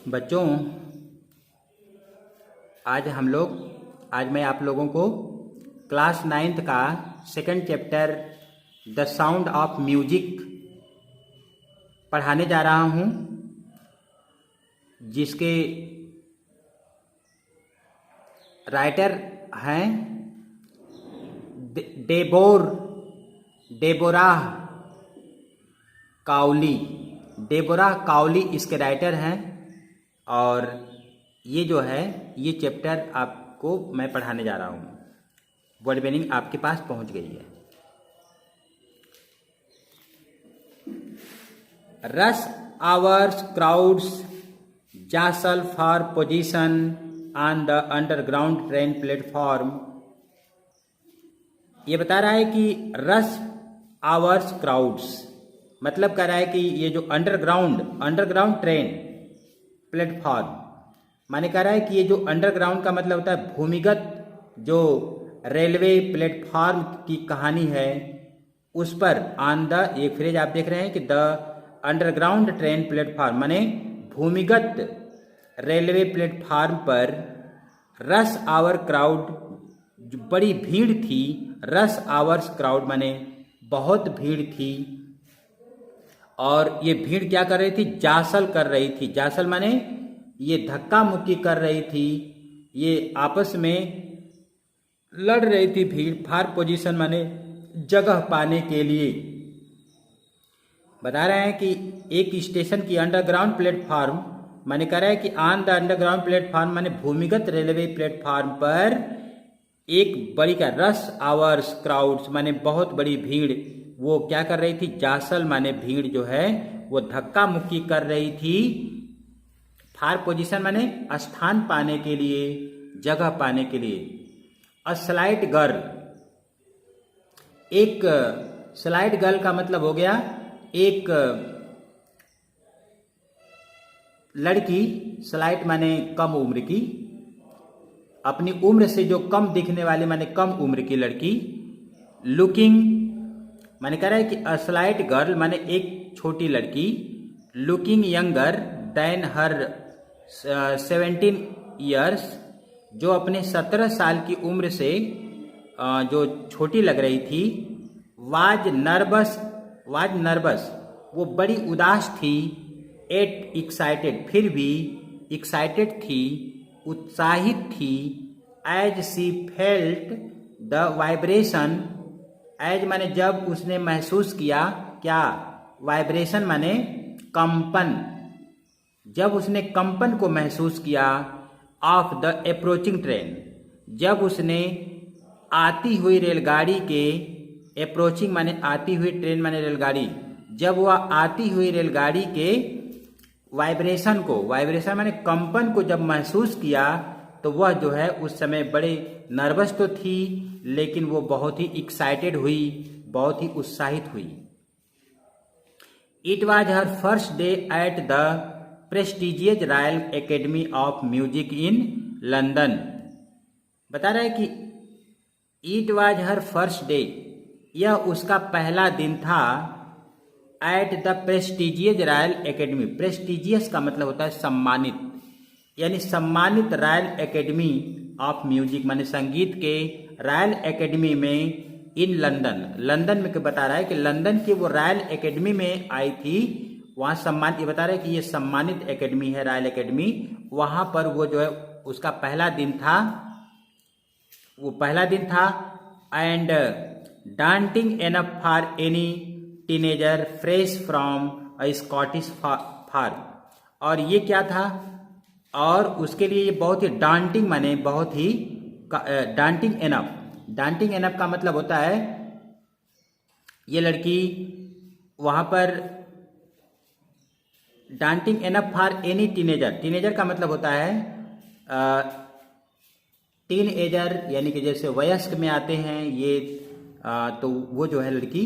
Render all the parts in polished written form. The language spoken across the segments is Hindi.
बच्चों, आज मैं आप लोगों को क्लास 9th का second chapter the sound of music पढ़ाने जा रहा हूँ, जिसके राइटर हैं डेबोराह काउली इसके राइटर हैं। और ये जो है ये चैप्टर आपको मैं पढ़ाने जा रहा हूँ। वर्ड मीनिंग आपके पास पहुँच गई है। Rush hours crowds jostle for position on the underground train platform. ये बता रहा है कि रश आवर्स क्राउड्स मतलब कह रहा है कि ये जो अंडरग्राउंड ट्रेन प्लेटफॉर्म माने कह रहा है कि ये जो अंडरग्राउंड का मतलब होता है भूमिगत जो रेलवे प्लेटफॉर्म की कहानी है, उस पर ऑन द ये फ्रेज आप देख रहे हैं कि द अंडरग्राउंड ट्रेन प्लेटफॉर्म माने भूमिगत रेलवे प्लेटफॉर्म पर रश आवर क्राउड जो बड़ी भीड़ थी। रश आवर्स क्राउड माने बहुत भीड़ थी। और ये भीड़ क्या कर रही थी? जासल कर रही थी। जासल माने ये धक्का मुक्की कर रही थी, ये आपस में लड़ रही थी भीड़। फॉर पोजीशन माने जगह पाने के लिए। बता रहे हैं कि एक स्टेशन की अंडरग्राउंड प्लेटफॉर्म माने कह रहा है कि ऑन द अंडरग्राउंड प्लेटफॉर्म माने भूमिगत रेलवे प्लेटफॉर्म पर एक बड़ी का रश आवर्स क्राउड्स माने बहुत बड़ी भीड़ वो क्या कर रही थी? जासल माने भीड़ जो है वो धक्का मुक्की कर रही थी। फॉर पोजीशन माने स्थान पाने के लिए, जगह पाने के लिए। अ स्लाइट गर्ल, एक स्लाइट गर्ल का मतलब हो गया एक लड़की। स्लाइट माने कम उम्र की, अपनी उम्र से जो कम दिखने वाली माने कम उम्र की लड़की। लुकिंग माने कह रहा है कि अ स्लाइट गर्ल माने एक छोटी लड़की। लुकिंग यंगर देन हर 17 ईयर्स जो अपने 17 साल की उम्र से जो छोटी लग रही थी। वाज नर्वस वो बड़ी उदास थी। एट एक्साइटेड फिर भी एक्साइटेड थी, उत्साहित थी। As she felt the vibration, as माने जब उसने महसूस किया, क्या? वाइब्रेशन माने कंपन, जब उसने कंपन को महसूस किया। ऑफ द अप्रोचिंग ट्रेन, जब उसने आती हुई रेलगाड़ी के, अप्रोचिंग माने आती हुई, ट्रेन माने रेलगाड़ी, जब वह आती हुई रेलगाड़ी के वाइब्रेशन को, वाइब्रेशन माने कंपन को जब महसूस किया तो वह जो है उस समय बड़े नर्वस तो थी, लेकिन वो बहुत ही एक्साइटेड हुई, बहुत ही उत्साहित हुई। It was her first day at the prestigious royal academy of music in London. बता रहा है कि it was her first day, यह उसका पहला दिन था। At the prestigious royal academy, prestigious का मतलब होता है सम्मानित, यानी सम्मानित रॉयल एकेडमी ऑफ म्यूजिक माने संगीत के रॉयल एकेडमी में इन लंदन में बता रहा है कि लंदन की वो रॉयल एकेडमी में आई थी। वहाँ सम्मान, ये बता रहा है कि ये सम्मानित एकेडमी है रॉयल एकेडमी। वहाँ पर वो जो है उसका पहला दिन था, वो पहला दिन था। And daunting enough for any teenager fresh from a Scottish farm. और ये क्या था? और उसके लिए ये बहुत ही डांटिंग माने बहुत ही डांटिंग एनफ का मतलब होता है ये लड़की वहां पर डांटिंग एनफ फॉर एनी टीनेजर का मतलब होता है टीन एजर, यानी कि जैसे वयस्क में आते हैं ये। तो वो जो है लड़की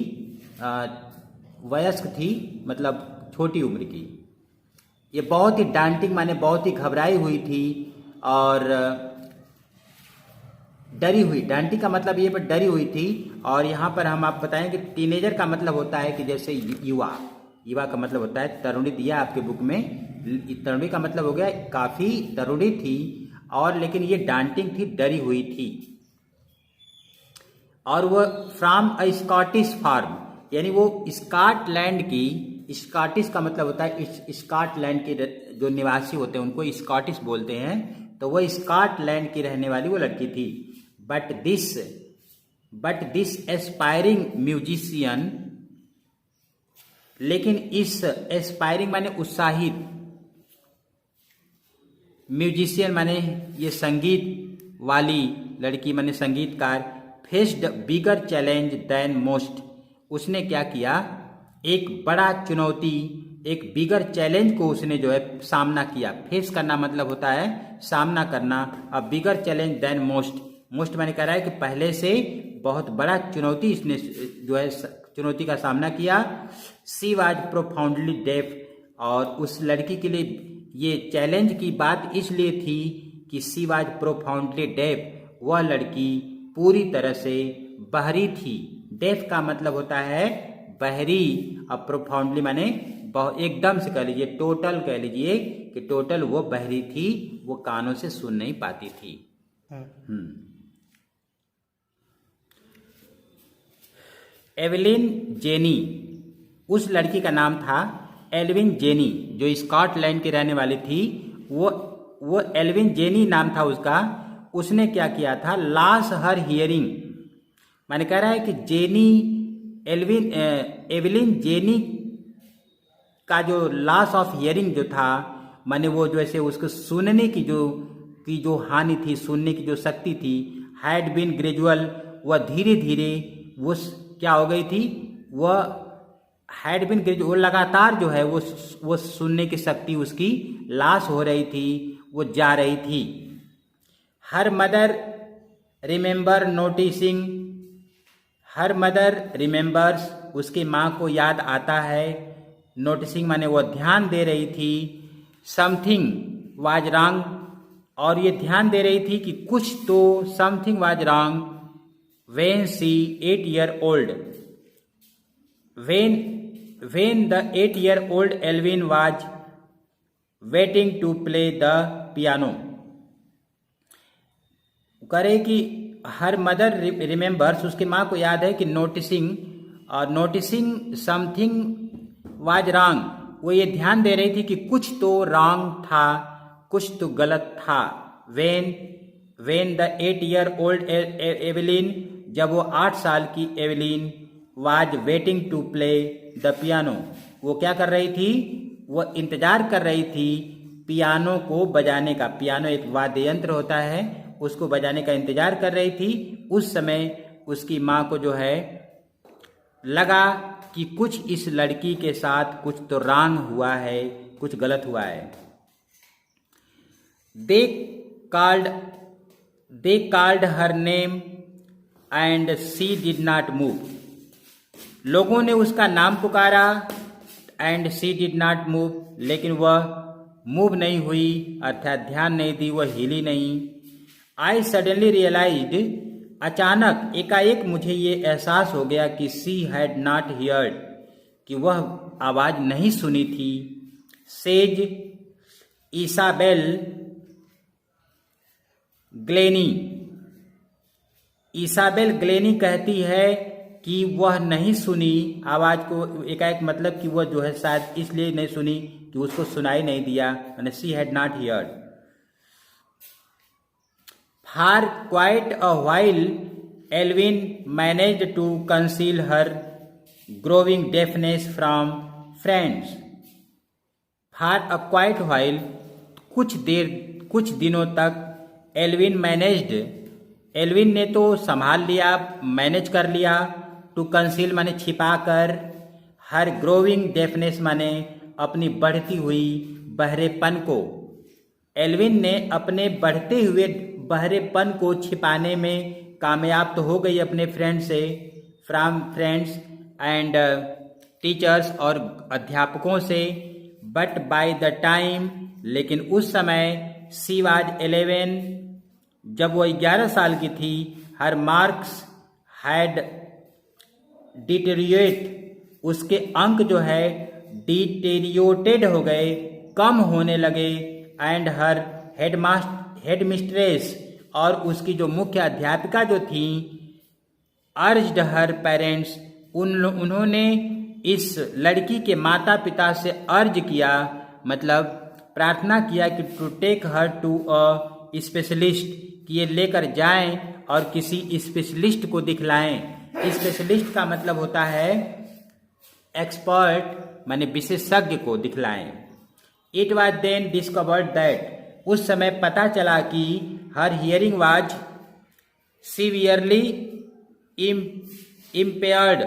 वयस्क थी, मतलब छोटी उम्र की। ये बहुत ही डांटिंग माने बहुत ही घबराई हुई थी और डरी हुई। डांटिंग का मतलब ये पर डरी हुई थी। और यहाँ पर हम आप बताएं कि टीनेजर का मतलब होता है कि जैसे युवा, युवा का मतलब होता है तरुणी, दिया आपके बुक में। तरुणी का मतलब हो गया काफी तरुणी थी, और लेकिन ये डांटिंग थी, डरी हुई थी। और वो फ्रॉम अ स्कॉटिश फार्म, यानी वो स्कॉटलैंड की, स्कॉटिश का मतलब होता है स्कॉटलैंड के जो निवासी होते हैं उनको स्कॉटिश बोलते हैं, तो वो स्कॉटलैंड की रहने वाली वो लड़की थी। बट दिस एस्पायरिंग म्यूजिशियन, लेकिन इस एस्पायरिंग माने उत्साहित, म्यूजिशियन माने ये संगीत वाली लड़की माने संगीतकार, faced bigger challenge than most, उसने क्या किया, एक बड़ा चुनौती, एक बिगर चैलेंज को उसने जो है सामना किया। फेस करना मतलब होता है सामना करना, अब bigger challenge than most, most मैंने कह रहा है कि पहले से बहुत बड़ा चुनौती इसने जो है चुनौती का सामना किया। सी वाज प्रोफाउंडली डेफ, और उस लड़की के लिए ये चैलेंज की बात इसलिए थी कि सी वाज प्रोफाउंडली डेफ, वह लड़की पूरी तरह से बहरी थी। डेफ का मतलब होता है बहरी, अब प्रोफाउंडली माने एकदम से कह लीजिए, टोटल कह लीजिए कि टोटल वो बहरी थी, वो कानों से सुन नहीं पाती थी। एवलिन जेनी, उस लड़की का नाम था एल्विन जेनी, जो स्कॉटलैंड की रहने वाली थी, वो एल्विन जेनी नाम था उसका। उसने क्या किया था, लॉस हर हियरिंग, मैंने कह रहा है कि जेनी एवलिन जेनी का जो लॉस ऑफ हियरिंग जो था, माने वो जैसे उसको सुनने की जो हानि थी, सुनने की जो शक्ति थी, हैड बीन ग्रेजुअल, वह धीरे धीरे वो क्या हो गई थी, वह हैड बीन ग्रेजुअल, वो लगातार जो है वो सुनने की शक्ति उसकी लॉस हो रही थी, वो जा रही थी। Her mother remember noticing, her mother remembers, उसकी माँ को याद आता है, नोटिसिंग माने वो ध्यान दे रही थी, समथिंग वाज रॉन्ग, और ये ध्यान दे रही थी कि कुछ तो, something was wrong, when she 8 year old, when the 8 year old Elvin was waiting to play the piano, करे कि हर मदर रिमेंबर्स, उसकी माँ को याद है कि नोटिसिंग समथिंग वाज रॉन्ग, वो ये ध्यान दे रही थी कि कुछ तो रॉन्ग था, कुछ तो गलत था। When the 8 year old Evelyn, जब वो 8 साल की Evelyn was waiting to play the piano, वो क्या कर रही थी, वो इंतजार कर रही थी पियानो को बजाने का। पियानो एक वाद्य यंत्र होता है, उसको बजाने का इंतजार कर रही थी। उस समय उसकी माँ को जो है लगा कि कुछ इस लड़की के साथ कुछ तो रॉन्ग हुआ है, कुछ गलत हुआ है। They called her name and she did not move, लोगों ने उसका नाम पुकारा, and she did not move, लेकिन वह मूव नहीं हुई, अर्थात ध्यान नहीं दी, वह हिली नहीं। आई सडनली रियलाइज्ड, अचानक एकाएक मुझे ये एहसास हो गया कि शी हैड नॉट हियर्ड, कि वह आवाज नहीं सुनी थी। Says Isabel Glennie, Isabel Glennie कहती है कि वह नहीं सुनी आवाज को एकाएक, मतलब कि वह जो है शायद इसलिए नहीं सुनी कि उसको सुनाई नहीं दिया, यानी she had not heard. For quite a while, Elvin managed to conceal her growing deafness from friends. For a quite while, कुछ दिनों तक, एल्विन ने तो संभाल लिया, मैनेज कर लिया, टू कंसील माने छिपा कर, हर ग्रोविंग डेफनेस माने अपनी बढ़ती हुई बहरेपन को। एल्विन ने अपने बढ़ते हुए बहरेपन को छिपाने में कामयाब तो हो गई अपने फ्रेंड से, फ्रॉम फ्रेंड्स एंड टीचर्स, और अध्यापकों से। बट बाय द टाइम, लेकिन उस समय, शी वाज 11, जब वो 11 साल की थी, हर मार्क्स हैड डिटेरियोरेट, उसके अंक जो है डिटेरियोटेड हो गए, कम होने लगे। एंड हर हेडमिस्ट्रेस और उसकी जो मुख्य अध्यापिका जो थी, अर्ज्ड हर पेरेंट्स, उन्होंने इस लड़की के माता पिता से अर्ज किया, मतलब प्रार्थना किया कि to take her to a specialist, कि ये लेकर जाएं और किसी स्पेशलिस्ट को दिखलाएं। स्पेशलिस्ट का मतलब होता है एक्सपर्ट, माने विशेषज्ञ को दिखलाएं। It was then discovered that, उस समय पता चला कि हर hearing was severely impaired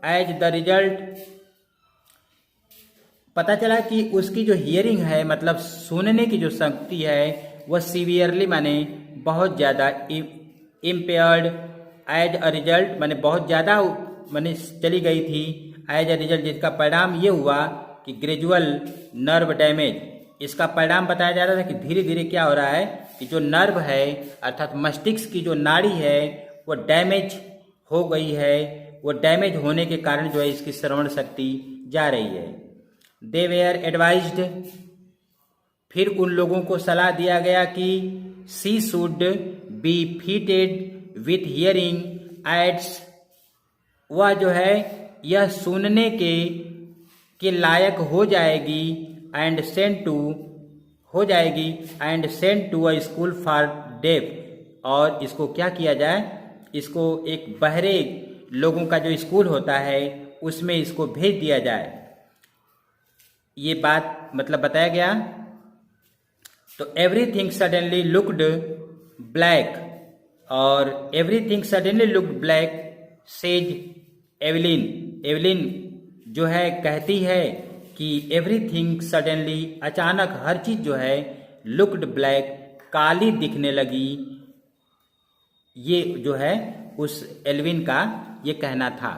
as the result. पता चला कि उसकी जो हियरिंग है, मतलब सुनने की जो शक्ति है, वह सीवियरली माने बहुत ज़्यादा, इम्पेयर्ड एज अ रिजल्ट माने बहुत ज़्यादा माने चली गई थी, एज अ रिजल्ट जिसका परिणाम ये हुआ कि ग्रेजुअल नर्व डैमेज। इसका परिणाम बताया जा रहा था कि धीरे धीरे क्या हो रहा है कि जो नर्व है अर्थात मस्तिष्क की जो नाड़ी है वो डैमेज हो गई है। वो डैमेज होने के कारण जो है इसकी श्रवण शक्ति जा रही है। दे वेयर एडवाइज्ड, फिर उन लोगों को सलाह दिया गया कि she should be fitted with hearing aids, वह जो है यह सुनने के लायक हो जाएगी, and sent to a school for deaf, और इसको क्या किया जाए, इसको एक बहरे लोगों का जो स्कूल होता है उसमें इसको भेज दिया जाए। ये बात मतलब बताया गया। तो एवरीथिंग सडनली लुक्ड ब्लैक, और everything suddenly looked black says Evelyn. Evelyn जो है कहती है कि एवरीथिंग सडनली, अचानक हर चीज जो है, लुक्ड ब्लैक, काली दिखने लगी। ये जो है उस एल्विन का ये कहना था।